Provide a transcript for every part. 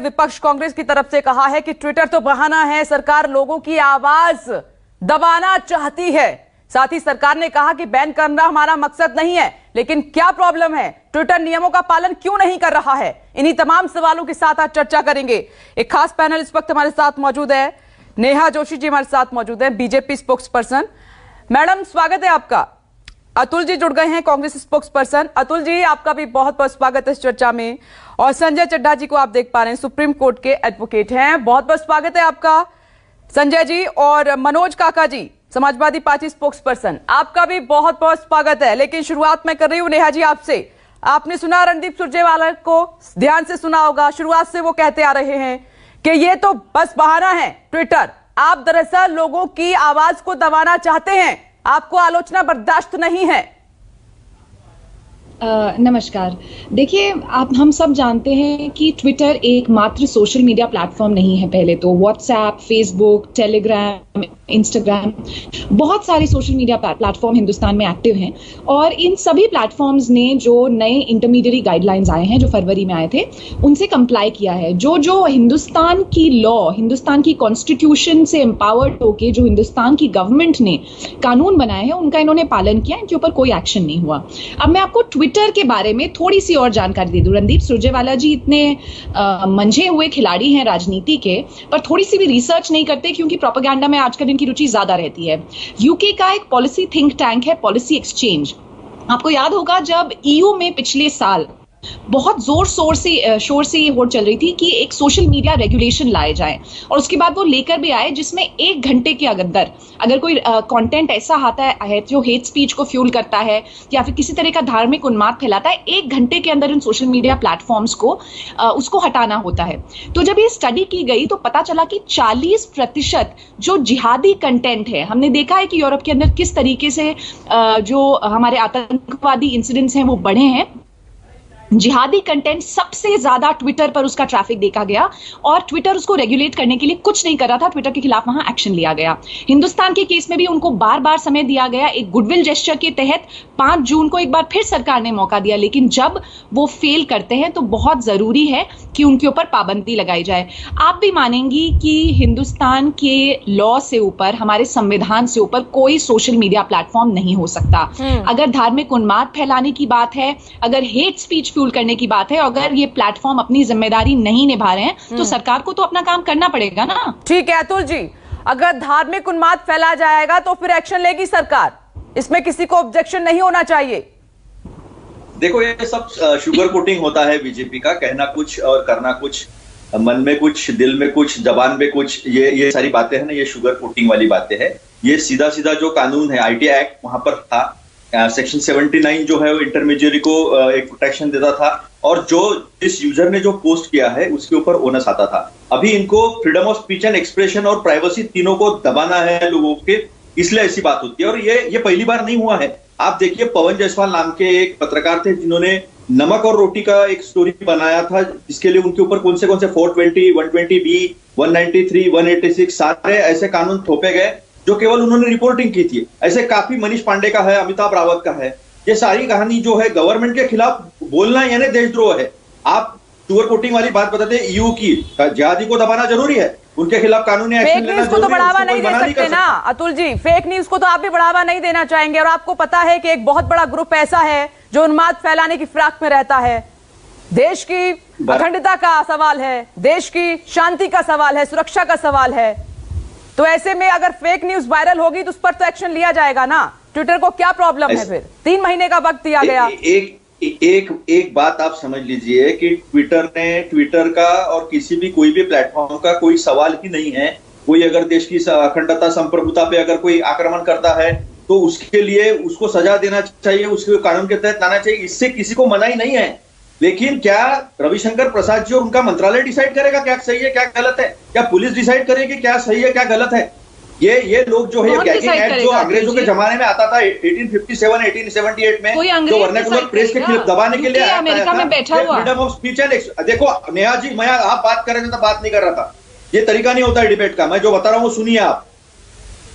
विपक्ष कांग्रेस की तरफ से कहा है कि ट्विटर तो बहाना है, सरकार लोगों की आवाज दबाना चाहती है। साथ ही सरकार ने कहा कि बैन करना हमारा मकसद नहीं है, लेकिन क्या प्रॉब्लम है, ट्विटर नियमों का पालन क्यों नहीं कर रहा है? इन्हीं तमाम सवालों के साथ आज चर्चा करेंगे। एक खास पैनल इस वक्त हमारे साथ मौजूद है। नेहा जोशी जी हमारे साथ मौजूद है, बीजेपी स्पोक्स पर्सन। मैडम स्वागत है आपका। अतुल जी जुड़ गए हैं, कांग्रेस स्पोक्स पर्सन। अतुल जी आपका भी बहुत बहुत स्वागत है इस चर्चा में। और संजय चड्ढा जी को आप देख पा रहे हैं, सुप्रीम कोर्ट के एडवोकेट हैं, बहुत बहुत स्वागत है आपका संजय जी। और मनोज काका जी समाजवादी पार्टी स्पोक्स पर्सन, आपका भी बहुत बहुत स्वागत है। लेकिन शुरुआत मैं कर रही हूं नेहा जी आपसे। आपने सुना रणदीप सुरजेवाला को, ध्यान से सुना होगा, शुरुआत से वो कहते आ रहे हैं कि ये तो बस बहाना है ट्विटर, आप दरअसल लोगों की आवाज को दबाना चाहते हैं, आपको आलोचना बर्दाश्त नहीं है। नमस्कार। देखिए, हम सब जानते हैं कि ट्विटर एकमात्र सोशल मीडिया प्लेटफॉर्म नहीं है। पहले तो व्हाट्सएप, फेसबुक, टेलीग्राम, इंस्टाग्राम, बहुत सारे सोशल मीडिया प्लेटफॉर्म हिंदुस्तान में एक्टिव हैं। और इन सभी प्लेटफॉर्म्स ने जो नए इंटरमीडिएट गाइडलाइंस आए हैं, जो फरवरी में आए थे, उनसे कंप्लाई किया है। जो हिंदुस्तान की लॉ, हिंदुस्तान की कॉन्स्टिट्यूशन से एम्पावर्ड होके जो हिंदुस्तान की गवर्नमेंट ने कानून बनाए हैं, उनका इन्होंने पालन किया, इनके ऊपर कोई एक्शन नहीं हुआ। अब मैं आपको ट्विटर के बारे में थोड़ी सी और जानकारी दे दूं। रणदीप सुरजेवाला जी इतने मंझे हुए खिलाड़ी हैं राजनीति के, पर थोड़ी सी भी रिसर्च नहीं करते, क्योंकि प्रोपेगेंडा में आजकल इनकी रुचि ज्यादा रहती है। यूके का एक पॉलिसी थिंक टैंक है पॉलिसी एक्सचेंज। आपको याद होगा जब ईयू में पिछले साल बहुत जोर शोर से ये होड़ चल रही थी कि एक सोशल मीडिया रेगुलेशन लाए जाए, और उसके बाद वो लेकर भी आए जिसमें 1 घंटे के अंदर अगर कोई कंटेंट ऐसा आता है जो हेट स्पीच को फ्यूल करता है या फिर किसी तरह का धार्मिक उन्माद फैलाता है, 1 घंटे के अंदर इन सोशल मीडिया प्लेटफॉर्म्स को उसको हटाना होता है। तो जब ये स्टडी की गई तो पता चला कि 40% जो जिहादी कंटेंट है, हमने देखा है कि यूरोप के अंदर किस तरीके से जो हमारे आतंकवादी इंसिडेंट्स हैं वो बढ़े हैं, जिहादी कंटेंट सबसे ज्यादा ट्विटर पर उसका ट्रैफिक देखा गया, और ट्विटर उसको रेगुलेट करने के लिए कुछ नहीं कर रहा था। ट्विटर के खिलाफ वहां एक्शन लिया गया। हिंदुस्तान के केस में भी उनको बार बार समय दिया गया। एक गुडविल जेस्चर के तहत 5 जून को एक बार फिर सरकार ने मौका दिया, लेकिन जब वो फेल करते हैं तो बहुत जरूरी है कि उनके ऊपर पाबंदी लगाई जाए। आप भी मानेंगी कि हिंदुस्तान के लॉ से ऊपर, हमारे संविधान से ऊपर कोई सोशल मीडिया प्लेटफॉर्म नहीं हो सकता। अगर धार्मिक उन्माद फैलाने की बात है, अगर हेट स्पीच करने की बात है, अगर ये प्लेटफॉर्म अपनी जिम्मेदारी नहीं निभा रहे हैं तो सरकार को तो अपना काम करना पड़ेगा ना। ठीक है अतुल जी, अगर धार्मिक उन्माद फैला जाएगा तो फिर एक्शन लेगी सरकार, इसमें किसी को ऑब्जेक्शन नहीं होना चाहिए। देखो, ये सब शुगर कोटिंग होता है बीजेपी का, कहना कुछ और करना कुछ, मन में कुछ, दिल में कुछ, जबान में कुछ, ये सारी बातें हैं ना, ये शुगर कोटिंग वाली बातें हैं। ये सीधा सीधा जो कानून है, आईटी एक्ट वहां पर था, सेक्शन 79 जो है वो इंटरमीडिएरी को एक प्रोटेक्शन देता था, और जो जिस यूजर ने जो पोस्ट किया है उसके ऊपर ओनस आता था। अभी इनको freedom of speech and expression और प्राइवेसी तीनों को दबाना है लोगों के, इसलिए ऐसी बात होती है। और ये पहली बार नहीं हुआ है। आप देखिए, पवन जायसवाल नाम के एक पत्रकार थे जिन्होंने नमक और रोटी का एक स्टोरी बनाया था, जिसके लिए उनके ऊपर कौन से 420, 120B, 193, 186 सारे ऐसे कानून थोपे गए जो केवल उन्होंने रिपोर्टिंग की थी। ऐसे काफी मनीष पांडे का है, अमिताभ रावत का है। ये सारी कहानी जो है गवर्नमेंट के खिलाफ बोलना यानी देशद्रोह है। आप शुगर कोटिंग वाली बात बताते हैं, ईयू की जिहादी को दबाना जरूरी है, उनके खिलाफ कानूनी एक्शन लेना जरूरी है। तो बढ़ावा नहीं दे सकते ना अतुल जी, फेक न्यूज को तो आप भी बढ़ावा नहीं देना चाहेंगे। और आपको पता है कि एक बहुत बड़ा ग्रुप ऐसा है जो उन्माद फैलाने की फिराक में रहता है। देश की अखंडता का सवाल है, देश की शांति का सवाल है, सुरक्षा का सवाल है। तो ऐसे में अगर फेक न्यूज वायरल होगी तो उस पर तो एक्शन लिया जाएगा ना। ट्विटर को क्या प्रॉब्लम है फिर? 3 महीने का वक्त दिया गया। एक बात आप समझ लीजिए कि ट्विटर का और किसी भी कोई भी प्लेटफॉर्म का कोई सवाल ही नहीं है। कोई अगर देश की अखंडता, संप्रभुता पे अगर कोई आक्रमण करता है तो उसके लिए उसको सजा देना चाहिए, उसके कानून के तहत लाना चाहिए, इससे किसी को मनाही नहीं है। लेकिन क्या रविशंकर प्रसाद जी और उनका मंत्रालय डिसाइड करेगा क्या सही है क्या गलत है? क्या पुलिस डिसाइड करेगी क्या सही है क्या गलत है? ये लोग जो है गैगिंग एक्ट जो अंग्रेजों के जमाने में आता था 1857, 1878 में, जो वर्नाकुलर प्रेस के खिलाफ दबाने के लिए अमेरिका में बैठा हुआ, फ्रीडम ऑफ स्पीच एंड, देखो नेहा जी, मैं आप बात कर रहे थे तो बात नहीं कर रहा था। ये तरीका नहीं होता है डिबेट का। मैं जो बता रहा हूँ सुनिए आप,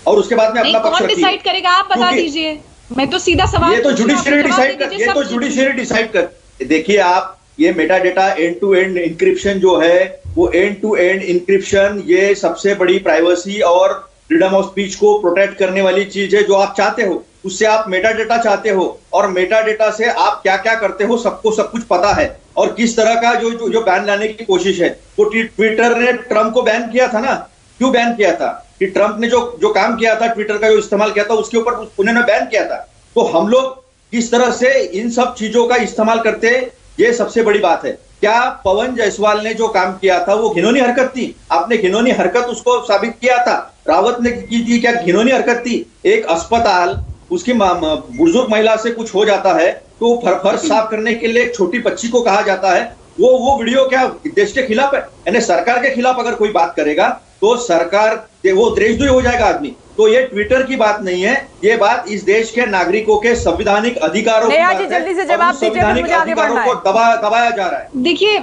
और उसके बाद में अपना पक्ष रखिए। डिसाइड करेगा आप बता दीजिए, मैं तो सीधा सवाल। ये तो जुडिशियरी डिसाइड कर, देखिए आप ये meta data end to end encryption जो है, वो एंड टू एंड इंक्रिप्शन ये सबसे बड़ी प्राइवेसी और फ्रीडम ऑफ स्पीच को प्रोटेक्ट करने वाली चीज है जो आप चाहते हो। उससे आप मेटा डेटा चाहते हो और मेटा डेटा से आप क्या क्या करते हो सबको सब कुछ पता है। और किस तरह का जो बैन लाने की कोशिश है, वो ट्विटर ने ट्रम्प को बैन किया था ना। क्यों बैन किया था? कि ट्रम्प ने जो काम किया था, ट्विटर का जो इस्तेमाल किया था, उसके ऊपर उन्होंने बैन किया था। तो हम लोग किस तरह से इन सब चीजों का इस्तेमाल करते हैं, ये सबसे बड़ी बात है। क्या पवन जायसवाल ने जो काम किया था वो घिनौनी हरकत थी? आपने घिनौनी हरकत उसको साबित किया था। रावत ने की थी, क्या घिनौनी हरकत थी? एक अस्पताल, उसकी बुजुर्ग महिला से कुछ हो जाता है तो फर्श साफ करने के लिए एक छोटी बच्ची को कहा जाता है, वो वीडियो क्या देश के खिलाफ है? यानी सरकार के खिलाफ अगर कोई बात करेगा तो सरकार वो देशद्रोही हो जाएगा आदमी। तो ये ट्विटर की बात नहीं है, ये बात इस देश के नागरिकों के संवैधानिक अधिकारों जी जल्दी से जवाब दीजिए, मुझे आगे बढ़ना है। दबाया जा रहा है। देखिए,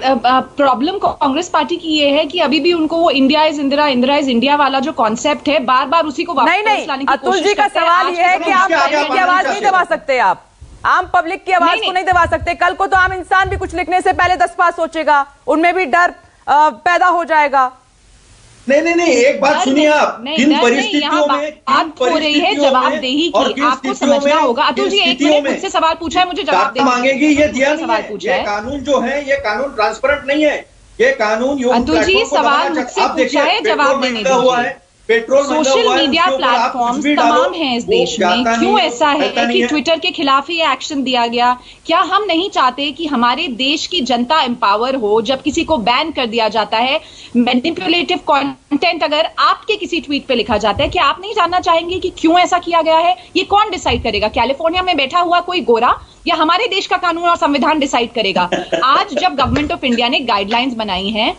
प्रॉब्लम कांग्रेस पार्टी की ये है कि अभी भी उनको वो India is Indira, Indira is India वाला जो कॉन्सेप्ट है, बार बार उसी को वापस लाने की कोशिश अतुल जी का सवाल ये है कि आप पब्लिक की आवाज नहीं दबा सकते, आप आम पब्लिक की आवाज को नहीं दबा सकते। कल को तो आम इंसान भी कुछ लिखने से पहले 10 बार सोचेगा, उनमें भी डर पैदा हो जाएगा। नहीं, एक बात सुनिए आप, किन परिस्थितियों में बात हो रही है जवाबदेही की, आपको समझना होगा। अतुल जी, एक मिनट, मुझसे सवाल पूछा है, मुझे जवाब देना मांगेगी, ये दिया सवाल पूछा है। कानून जो है ये कानून ट्रांसपेरेंट नहीं है, ये कानून अतुल जी सवाल मुझसे पूछा है, जवाब देने दीजिए। सोशल मीडिया प्लेटफॉर्म्स तमाम हैं इस देश में, क्यों ऐसा है कि ट्विटर के खिलाफ ही एक्शन दिया गया? क्या हम नहीं चाहते कि हमारे देश की जनता एम्पावर हो? जब किसी को बैन कर दिया जाता है, मैनिपुलेटिव कंटेंट अगर आपके किसी ट्वीट पे लिखा जाता है, क्या आप नहीं जानना चाहेंगे कि क्यों ऐसा किया गया है? ये कौन डिसाइड करेगा? कैलिफोर्निया में बैठा हुआ कोई गोरा या हमारे देश का कानून और संविधान डिसाइड करेगा? आज जब गवर्नमेंट ऑफ इंडिया ने गाइडलाइंस बनाई हैं,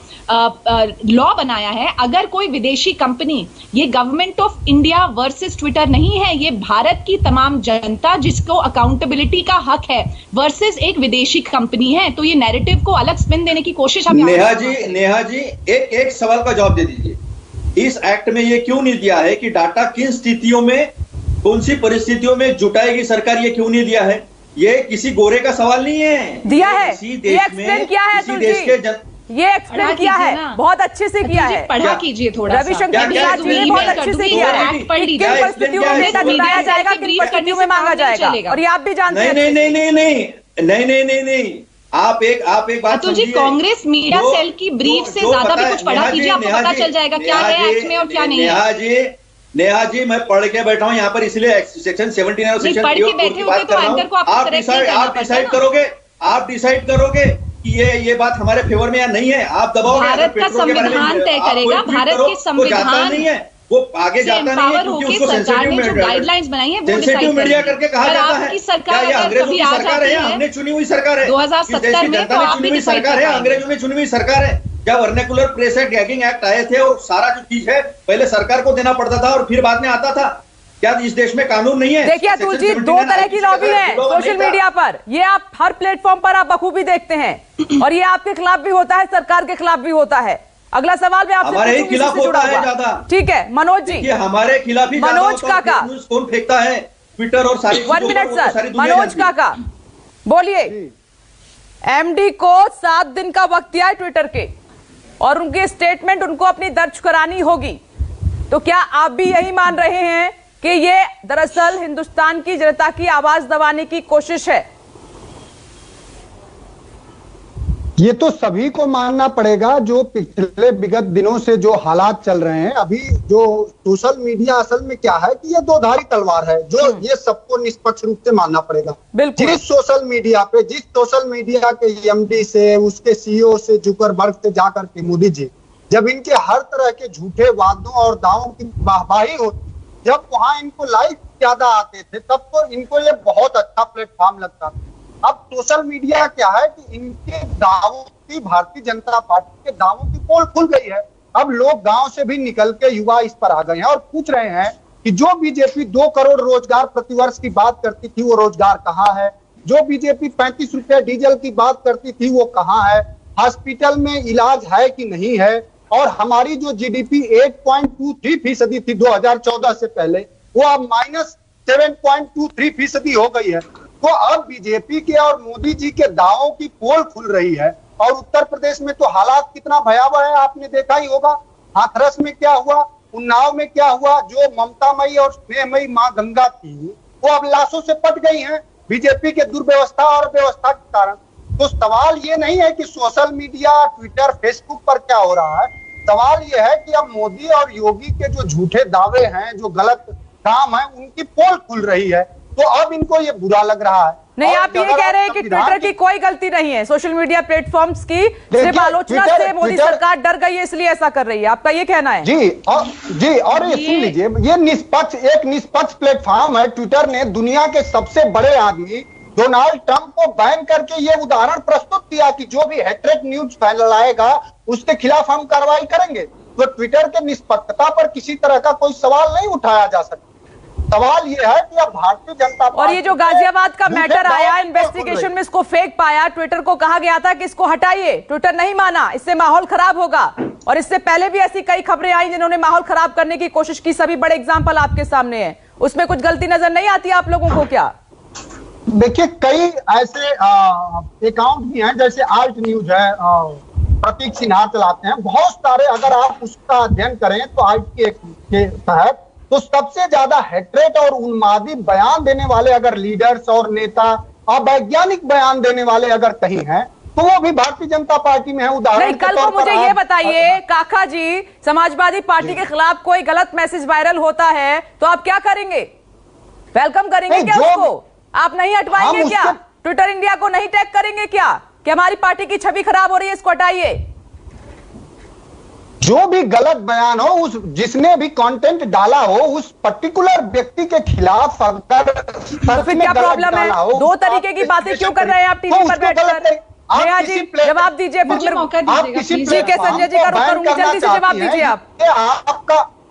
लॉ बनाया है, अगर कोई विदेशी कंपनी, ये government of India versus Twitter नहीं है, ये भारत की तमाम जनता जिसको अकाउंटेबिलिटी का हक है वर्सेस एक विदेशी कंपनी है, तो ये नैरेटिव को अलग स्पिन देने की कोशिश हम नेहा जी एक सवाल का जवाब दे दीजिए। इस एक्ट में ये क्यों नहीं दिया है कि डाटा किन स्थितियों में, कौन सी परिस्थितियों में जुटाएगी सरकार? ये क्यों नहीं दिया है? ये किसी गोरे का सवाल नहीं है, दिया है। ये एक्सप्लेन किया है किसी देश के ये एक्सप्लेन किया है, बहुत अच्छे से किया है। पढ़ा कीजिए थोड़ा, रविशंकर प्रसाद जी ने बहुत अच्छे से किया है। किन परिस्थितियों में डेटा जुटाया जाएगा, किन परिस्थितियों में मांगा जाएगा, और ये आप भी जानते हैं। नहीं, आप एक बात अतुल जी, कांग्रेस मीडिया सेल की ब्रीफ से ज्यादा भी कुछ पढ़ा कीजिए, आपको पता चल जाएगा क्या है एक्ट में और क्या नहीं है। नेहा जी, मैं पढ़ के बैठा हूं यहाँ पर, इसलिए सेक्शन 17 और सेक्शन 3 की बात कर रहा हूं। आप डिसाइड करोगे कि ये बात हमारे फेवर में या नहीं है। आप दबाओगे, भारत का संविधान तय करेगा, भारत के संविधान नहीं है, वो आगे जाता नहीं है, क्योंकि उसको सेंसिटिव गाइडलाइंस बनाई है, सेंसिटिव मीडिया करके कहा जाता है। क्या ये अंग्रेजों की सरकार है? हमने चुनी हुई सरकार है, 2070 में जनता ने चुनी हुई सरकार है, अंग्रेजों ने चुनी हुई सरकार है। जब vernacular press act, gagging act आए थे और सारा जो चीज है पहले सरकार को देना पड़ता था और फिर बाद में आता था। क्या इस देश में कानून नहीं है? देखिए अतुल जी, 2 तरह की लॉबी है सोशल मीडिया पर, ये आप हर प्लेटफॉर्म पर आप बखूबी देखते हैं, और ये आपके खिलाफ भी होता है, सरकार के खिलाफ भी होता है। अगला सवाल मैं आपसे हमारे खिलाफ होता है ज्यादा। ठीक है मनोज जी, हमारे खिलाफ ही मनोज काका कौन फेंकता है ट्विटर और सारी 1 मिनट सर, मनोज काका बोलिए। एमडी को 7 दिन का वक्त दिया है ट्विटर के, और उनके स्टेटमेंट उनको अपनी दर्ज करानी होगी, तो क्या आप भी यही मान रहे हैं कि ये दरअसल हिंदुस्तान की जनता की आवाज दबाने की कोशिश है? ये तो सभी को मानना पड़ेगा, जो पिछले विगत दिनों से जो हालात चल रहे हैं। अभी जो सोशल मीडिया असल में क्या है कि ये दोधारी तलवार है, जो ये सबको निष्पक्ष रूप से मानना पड़ेगा। जिस सोशल मीडिया के एमडी से, उसके सीईओ से, जुकरबर्ग से जाकर के मोदी जी, जब इनके हर तरह के झूठे वादों और दावों की वाहवाही होती, जब वहां इनको लाइक ज्यादा आते थे, तब तो इनको ये बहुत अच्छा प्लेटफॉर्म लगता था। अब सोशल मीडिया क्या है कि इनके दावों की, भारतीय जनता पार्टी के दावों की पोल खुल गई है। अब लोग गांव से भी निकल के युवा इस पर आ गए हैं और पूछ रहे हैं कि जो बीजेपी 2 करोड़ रोजगार प्रतिवर्ष की बात करती थी, वो रोजगार कहाँ है? जो बीजेपी 35 रुपए डीजल की बात करती थी, वो कहाँ है? हॉस्पिटल में इलाज है कि नहीं है? और हमारी जो जीडीपी 8.23% थी 2014 से पहले, वो अब -7.23% हो गई है। तो अब बीजेपी के और मोदी जी के दावों की पोल खुल रही है। और उत्तर प्रदेश में तो हालात कितना भयावह है, आपने देखा ही होगा। हाथरस में क्या हुआ, उन्नाव में क्या हुआ। जो ममतामयी और स्नेहमयी मां गंगा थी वो अब लाशों से पट गई हैं बीजेपी के दुर्व्यवस्था और व्यवस्था के कारण। तो सवाल ये नहीं है कि सोशल मीडिया, ट्विटर, फेसबुक पर क्या हो रहा है, सवाल ये है कि अब मोदी और योगी के जो झूठे दावे हैं, जो गलत काम है, उनकी पोल खुल रही है। तो अब इनको ये बुरा लग रहा है। नहीं, आप ये कह रहे हैं कि ट्विटर की कोई गलती नहीं है, सोशल मीडिया प्लेटफॉर्म्स की सिर्फ आलोचना से मोदी सरकार डर गई है इसलिए ऐसा कर रही है, आपका ये कहना है? जी और ये सुन लीजिए, ये निष्पक्ष प्लेटफॉर्म है। ट्विटर ने दुनिया के सबसे बड़े आदमी डोनाल्ड ट्रंप को बैन करके ये उदाहरण प्रस्तुत किया कि जो भी हेट्रेड न्यूज फैलाएगा उसके खिलाफ हम कार्रवाई करेंगे। तो ट्विटर के निष्पक्षता पर किसी तरह का कोई सवाल नहीं उठाया जा सकता। सवाल ये है कि अब भारतीय जनता पार्टी और ये जो गाजियाबाद का मैटर आया इन्वेस्टिगेशन में, इसको फेक पाया, ट्विटर को कहा गया था कि इसको हटाइए, ट्विटर नहीं माना, इससे माहौल खराब होगा। और इससे पहले भी ऐसी कई खबरें आई जिन्होंने माहौल खराब करने की कोशिश की, सभी बड़े एग्जाम्पल आपके सामने हैं। उसमें कुछ गलती नजर नहीं आती आप लोगों को क्या? देखिए, कई ऐसे अकाउंट भी हैं, जैसे आल्ट न्यूज है, प्रतीक सिन्हा चलाते हैं, बहुत सारे। अगर आप उसका अध्ययन करें तो आल्ट के तहत तो सबसे ज्यादा हेट्रेट और उन्मादी बयान देने वाले अगर लीडर्स और नेता, अवैज्ञानिक बयान देने वाले अगर कहीं हैं तो वो भी भारतीय जनता पार्टी में है। उदाहरण कल को मुझे ये बताइए काका जी, समाजवादी पार्टी के खिलाफ कोई गलत मैसेज वायरल होता है तो आप क्या करेंगे? वेलकम करेंगे क्या उसको? आप नहीं हटवाएंगे क्या? ट्विटर इंडिया को नहीं टैग करेंगे क्या कि हमारी पार्टी की छवि खराब हो रही है, इसको हटाइए? जो भी गलत बयान हो, उस जिसने भी कंटेंट डाला हो, उस पर्टिकुलर व्यक्ति के खिलाफ अगर तो फिर क्या प्रॉब्लम है? दो तरीके की बातें क्यों कर रहे हैं आप टीवी पर बैठकर? नेहा जी जवाब दीजिए, मुझे मौका दीजिए के संजय जी का रुख करूंगी, जल्दी से जवाब दीजिए आप,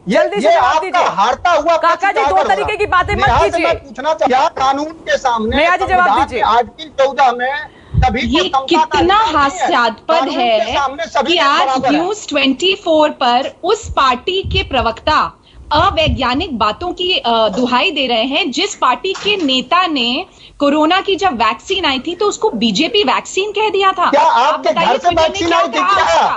जल्दी से जवाब दीजिए। हारता हुआ काका जी, दो तरीके की बातें मत कीजिए। पूछना चाहिए कानून के सामने, नेहा जी जवाब दीजिए। आर्टिकल 14 में ये कितना हास्यास्पद है कि आज न्यूज 24 पर उस पार्टी के प्रवक्ता अवैज्ञानिक बातों की दुहाई दे रहे हैं, जिस पार्टी के नेता ने कोरोना की जब वैक्सीन आई थी तो उसको बीजेपी वैक्सीन कह दिया था। क्या आपके घर से वैक्सीन आई थी क्या?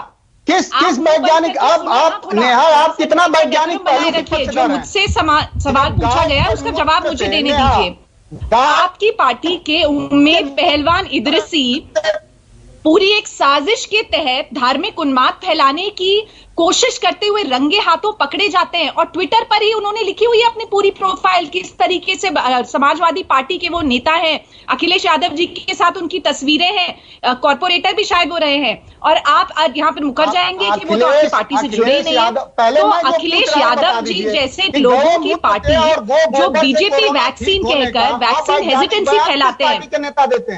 किस वैज्ञानिक? आप नेहा, आप कितना वैज्ञानिक बनाए रखिए? जो मुझसे सवाल पूछा गया है उसका जवाब मुझे देने दीजिए। आपकी पार्टी के उम्मीद पहलवान इदरिसी पूरी एक साजिश के तहत धार्मिक उन्माद फैलाने की कोशिश करते हुए रंगे हाथों पकड़े जाते हैं, और ट्विटर पर ही उन्होंने लिखी हुई है अपनी पूरी प्रोफाइल, किस तरीके से समाजवादी पार्टी के वो नेता हैं, अखिलेश यादव जी के साथ उनकी तस्वीरें हैं, कॉर्पोरेटर भी शायद हो रहे हैं, और आप आज यहाँ पर मुकर जाएंगे कि वो तो आपकी पार्टी से जुड़े ही नहीं है। तो अखिलेश यादव जी जैसे लोगों की पार्टी जो बीजेपी वैक्सीन कहकर वैक्सीन हेजिटेंसी फैलाते हैं,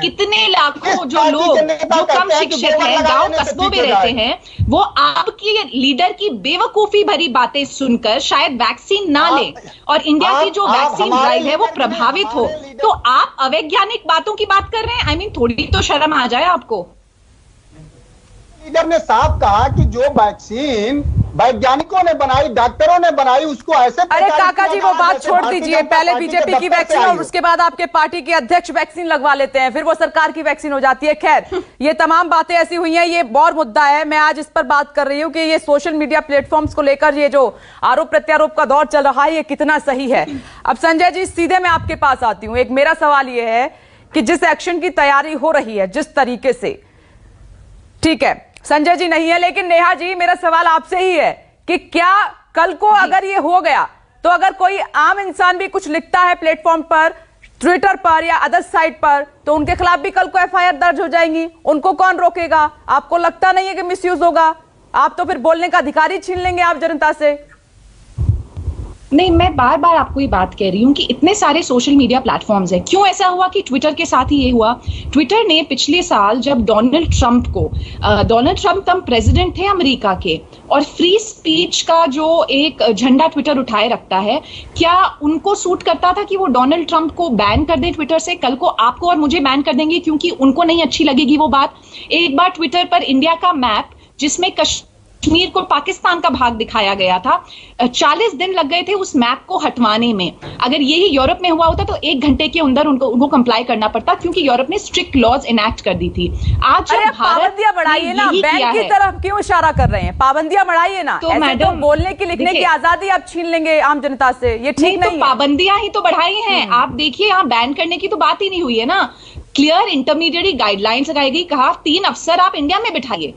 कितने लाखों जो लोग जो कम शिक्षित हैं, गांव कस्बों में रहते हैं, वो आपकी लीडर की बेवकूफी भरी बातें सुनकर शायद वैक्सीन ना ले और इंडिया की जो वैक्सीन ड्राइव है वो प्रभावित हो। तो आप अवैज्ञानिक बातों की बात कर रहे हैं। आई मीन थोड़ी तो शर्म आ जाए आपको। लीडर ने साफ कहा कि जो वैक्सीन वैज्ञानिकों ने बनाई, डॉक्टरों ने बनाई, उसको ऐसे। अरे काका जी वो बात छोड़ दीजिए, पहले बीजेपी की वैक्सीन और उसके बाद आपके पार्टी के अध्यक्ष वैक्सीन लगवा लेते हैं, फिर वो सरकार की वैक्सीन हो जाती है। खैर, ये तमाम बातें ऐसी हुई हैं, ये और मुद्दा है। मैं आज इस पर बात कर रही हूं कि ये सोशल मीडिया प्लेटफॉर्म्स को लेकर ये जो आरोप प्रत्यारोप का दौर चल रहा है, ये कितना सही है। अब संजय जी सीधे मैं आपके पास आती हूँ। एक मेरा सवाल ये है कि जिस एक्शन की तैयारी हो रही है, जिस तरीके से, ठीक है संजय जी नहीं है, लेकिन नेहा जी मेरा सवाल आपसे ही है कि क्या कल को अगर ये हो गया तो अगर कोई आम इंसान भी कुछ लिखता है प्लेटफॉर्म पर, ट्विटर पर या अदर साइट पर, तो उनके खिलाफ भी कल को एफआईआर दर्ज हो जाएंगी? उनको कौन रोकेगा? आपको लगता नहीं है कि मिसयूज होगा? आप तो फिर बोलने का अधिकार ही छीन लेंगे आप जनता से। नहीं, मैं बार बार आपको ये बात कह रही हूँ कि इतने सारे सोशल मीडिया प्लेटफॉर्म्स हैं। क्यों ऐसा हुआ कि ट्विटर के साथ ही ये हुआ? ट्विटर ने पिछले साल जब डोनाल्ड ट्रंप तब प्रेसिडेंट थे अमेरिका के, और फ्री स्पीच का जो एक झंडा ट्विटर उठाए रखता है, क्या उनको सूट करता था कि वो डोनाल्ड ट्रंप को बैन कर दें ट्विटर से? कल को आपको और मुझे बैन कर देंगे क्योंकि उनको नहीं अच्छी लगेगी वो बात। एक बार ट्विटर पर इंडिया का मैप जिसमें कश्मीर को पाकिस्तान का भाग दिखाया गया था। 40 दिन लग गए थे उस मैप को हटवाने में। अगर यही यूरोप में हुआ होता तो 1 घंटे के अंदर उनको कंप्लाई करना पड़ता, क्योंकि यूरोप ने स्ट्रिक्ट लॉज इनैक्ट कर दी थी। आज जब पाबंदियां बढ़ाइए ना, बैंक की तरफ क्यों इशारा कर रहे हैं? पाबंदियां बढ़ाइए ना, तो मैडम बोलने की लिखने की आजादी आप छीन लेंगे आम जनता से, ये ठीक नहीं है। पाबंदियां ही तो बढ़ाई हैं। आप देखिए, यहाँ बैन करने की तो बात ही नहीं हुई है ना। क्लियर इंटरमीडिएट गाइडलाइंस लगाई गई, कहा 3 अफसर आप इंडिया में बिठाइए,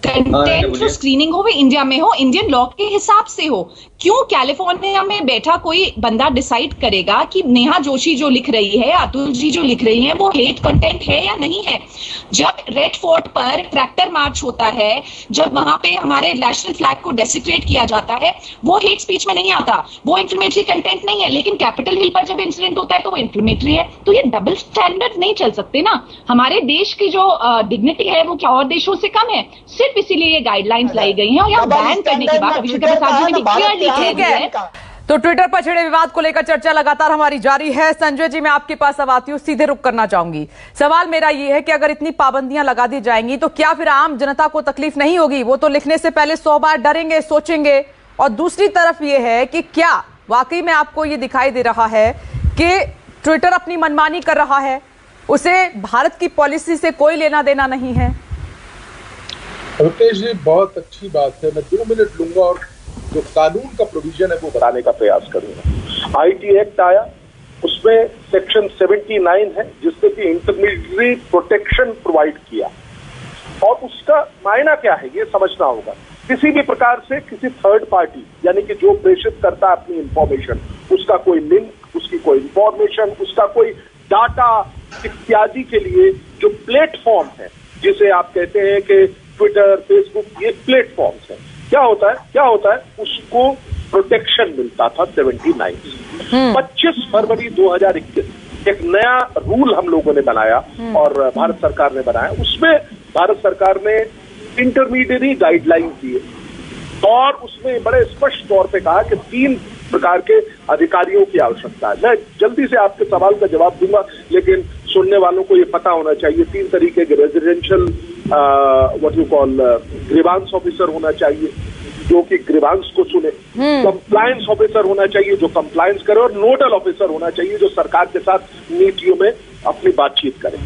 कंटेंट जो स्क्रीनिंग हो वो इंडिया में हो, इंडियन लॉ के हिसाब से हो। क्यों कैलिफोर्निया में बैठा कोई बंदा डिसाइड करेगा कि नेहा जोशी जो लिख रही है, अतुल जी जो लिख रही है, वो हेट कंटेंट है या नहीं है? जब रेड फोर्ट पर ट्रैक्टर मार्च होता है, जब वहां पे हमारे नेशनल फ्लैग को डेसिक्रेट किया जाता है, वो हेट स्पीच में नहीं आता, वो इंफ्लेमेटरी कंटेंट नहीं है। लेकिन कैपिटल हिल पर जब इंसिडेंट होता है तो वो इंफ्लेमेटरी है। तो ये डबल स्टैंडर्ड नहीं चल सकते ना। हमारे देश की जो डिग्निटी है वो क्या और देशों से कम है? सिर्फ इसीलिए ये गाइडलाइंस लाई गई हैं। और यहाँ बैन करने की बात अभिषेक प्रसाद जी ने भी क्लियरली कह दी है। तो ट्विटर पर छिड़े विवाद को लेकर चर्चा लगातार हमारी जारी है। संजय जी, मैं आपके पास अब आती हूँ, सीधे रुक करना चाहूंगी। सवाल मेरा ये है कि अगर इतनी पाबंदियां लगा दी जाएंगी तो क्या फिर आम जनता को तकलीफ नहीं होगी? वो तो लिखने से पहले 100 बार डरेंगे, सोचेंगे। और दूसरी तरफ ये है कि क्या वाकई में आपको ये दिखाई दे रहा है कि ट्विटर अपनी मनमानी कर रहा है, उसे भारत की पॉलिसी से कोई लेना देना नहीं है? रुपेश जी, बहुत अच्छी बात है। मैं 2 मिनट लूंगा और जो कानून का प्रोविजन है वो बताने का प्रयास करूंगा। आईटी एक्ट आया, उसमें सेक्शन 79 है जिससे कि इंटरमीडिएटरी प्रोटेक्शन प्रोवाइड किया, और उसका मायना क्या है ये समझना होगा। किसी भी प्रकार से किसी थर्ड पार्टी, यानी कि जो प्रेषित करता है अपनी इंफॉर्मेशन, उसका कोई लिंक, उसकी कोई इंफॉर्मेशन, उसका कोई डाटा इत्यादि के लिए जो प्लेटफॉर्म है, जिसे आप कहते हैं कि ट्विटर, फेसबुक, ये प्लेटफॉर्म्स हैं, क्या होता है उसको प्रोटेक्शन मिलता था 79 से। 25 फरवरी 2021 एक नया रूल हम लोगों ने बनाया और भारत सरकार ने बनाया। उसमें भारत सरकार ने इंटरमीडिएटरी गाइडलाइन दिए और उसमें बड़े स्पष्ट तौर पे कहा कि 3 प्रकार के अधिकारियों की आवश्यकता है। मैं जल्दी से आपके सवाल का जवाब दूंगा, लेकिन सुनने वालों को ये पता होना चाहिए। 3 तरीके के residential what you call grievance officer होना चाहिए, जो कि ग्रीवांस को सुने, कंप्लायंस ऑफिसर होना चाहिए जो कंप्लायंस करे, और नोडल ऑफिसर होना चाहिए जो सरकार के साथ नीतियों में अपनी बातचीत करे।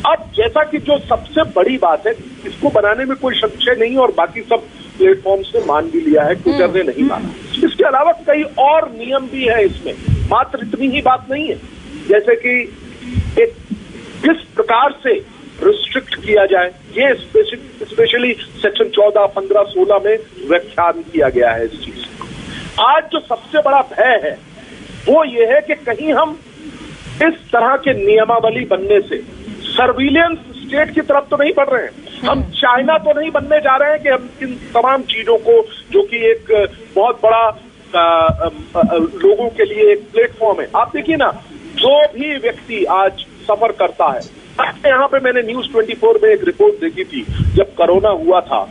अब जैसा कि जो सबसे बड़ी बात है, इसको बनाने में कोई संशय नहीं और बाकी सब प्लेटफॉर्म्स ने मान भी लिया है, ट्विटर ने नहीं माना। इसके अलावा कई और नियम भी है इसमें, मात्र इतनी ही बात नहीं है। जैसे कि एक किस प्रकार से रिस्ट्रिक्ट किया जाए, ये स्पेशली सेक्शन 14, 15, 16 में व्याख्यान किया गया है इस चीज। आज जो सबसे बड़ा भय है वो ये है कि कहीं हम इस तरह के नियमावली बनने से सर्विलेंस स्टेट की तरफ तो नहीं बढ़ रहे हैं, हम चाइना तो नहीं बनने जा रहे हैं कि हम इन तमाम चीजों को, जो कि एक बहुत बड़ा लोगों के लिए एक प्लेटफॉर्म है। आप देखिए ना, जो भी व्यक्ति आज सफर करता है, यहाँ पे मैंने न्यूज 24 में एक रिपोर्ट देखी थी, जब कोरोना हुआ था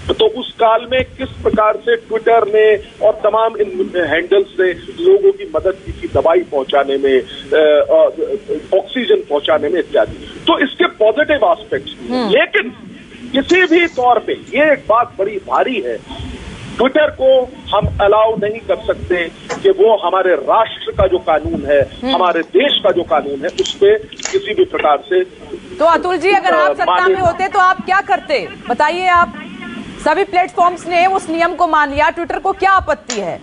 तो उस काल में किस प्रकार से ट्विटर ने और तमाम इन हैंडल्स ने लोगों की मदद की थी, दवाई पहुंचाने में, ऑक्सीजन पहुंचाने में इत्यादि। तो इसके पॉजिटिव एस्पेक्ट्स भी हैं, लेकिन किसी भी तौर पे ये एक बात बड़ी भारी है, ट्विटर को हम अलाउ नहीं कर सकते कि वो हमारे राष्ट्र का जो कानून है, हमारे देश का जो कानून है, उस पर किसी भी प्रकार से। तो अतुल जी, अगर आप सत्ता में होते तो आप क्या करते, बताइए आप? सभी प्लेटफॉर्म्स ने उस नियम को मान लिया, ट्विटर को क्या आपत्ति है?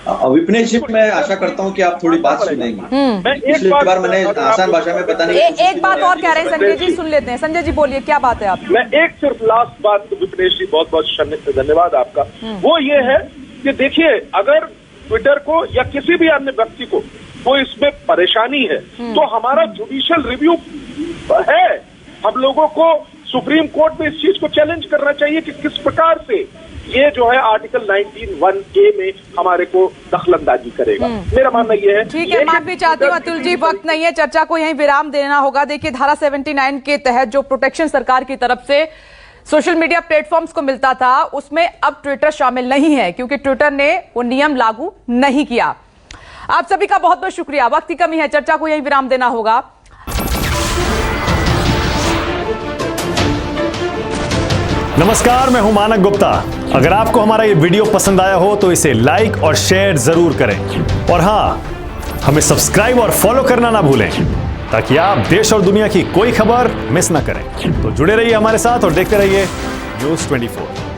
विपनेश जी, मैं आशा करता हूं कि आप थोड़ी बात सुनेंगे। पिछली बार मैंने आसान भाषा में बताने की एक बात और कह रहे हैं संजय जी, सुन लेते हैं। संजय जी बोलिए, क्या बात है आप? मैं एक सिर्फ लास्ट बात, विपनेश जी बहुत बहुत धन्यवाद आपका, वो ये है कि देखिए, अगर ट्विटर को या किसी भी अन्य व्यक्ति को कोई इसमें परेशानी है तो हमारा जुडिशियल रिव्यू है। हम लोगों को सुप्रीम कोर्ट में इस चीज को चैलेंज करना चाहिए कि किस प्रकार से ये जो है आर्टिकल 19(1)A में हमारे को दखलंदाजी करेगा। मेरा मानना ये है। ठीक है, मैं भी चाहती हूँ अतुल जी, वक्त नहीं है, चर्चा को यहीं विराम देना होगा। देखिए, धारा 79 के तहत जो प्रोटेक्शन सरकार की तरफ से सोशल मीडिया प्लेटफॉर्म्स को मिलता था, उसमें अब ट्विटर शामिल नहीं है, क्योंकि ट्विटर ने वो नियम लागू नहीं किया। आप सभी का बहुत बहुत शुक्रिया। वक्त की कमी है, चर्चा को यहीं विराम देना होगा। नमस्कार, मैं हूं मानक गुप्ता। अगर आपको हमारा ये वीडियो पसंद आया हो तो इसे लाइक और शेयर जरूर करें, और हां, हमें सब्सक्राइब और फॉलो करना ना भूलें ताकि आप देश और दुनिया की कोई खबर मिस ना करें। तो जुड़े रहिए हमारे साथ और देखते रहिए न्यूज़ 24।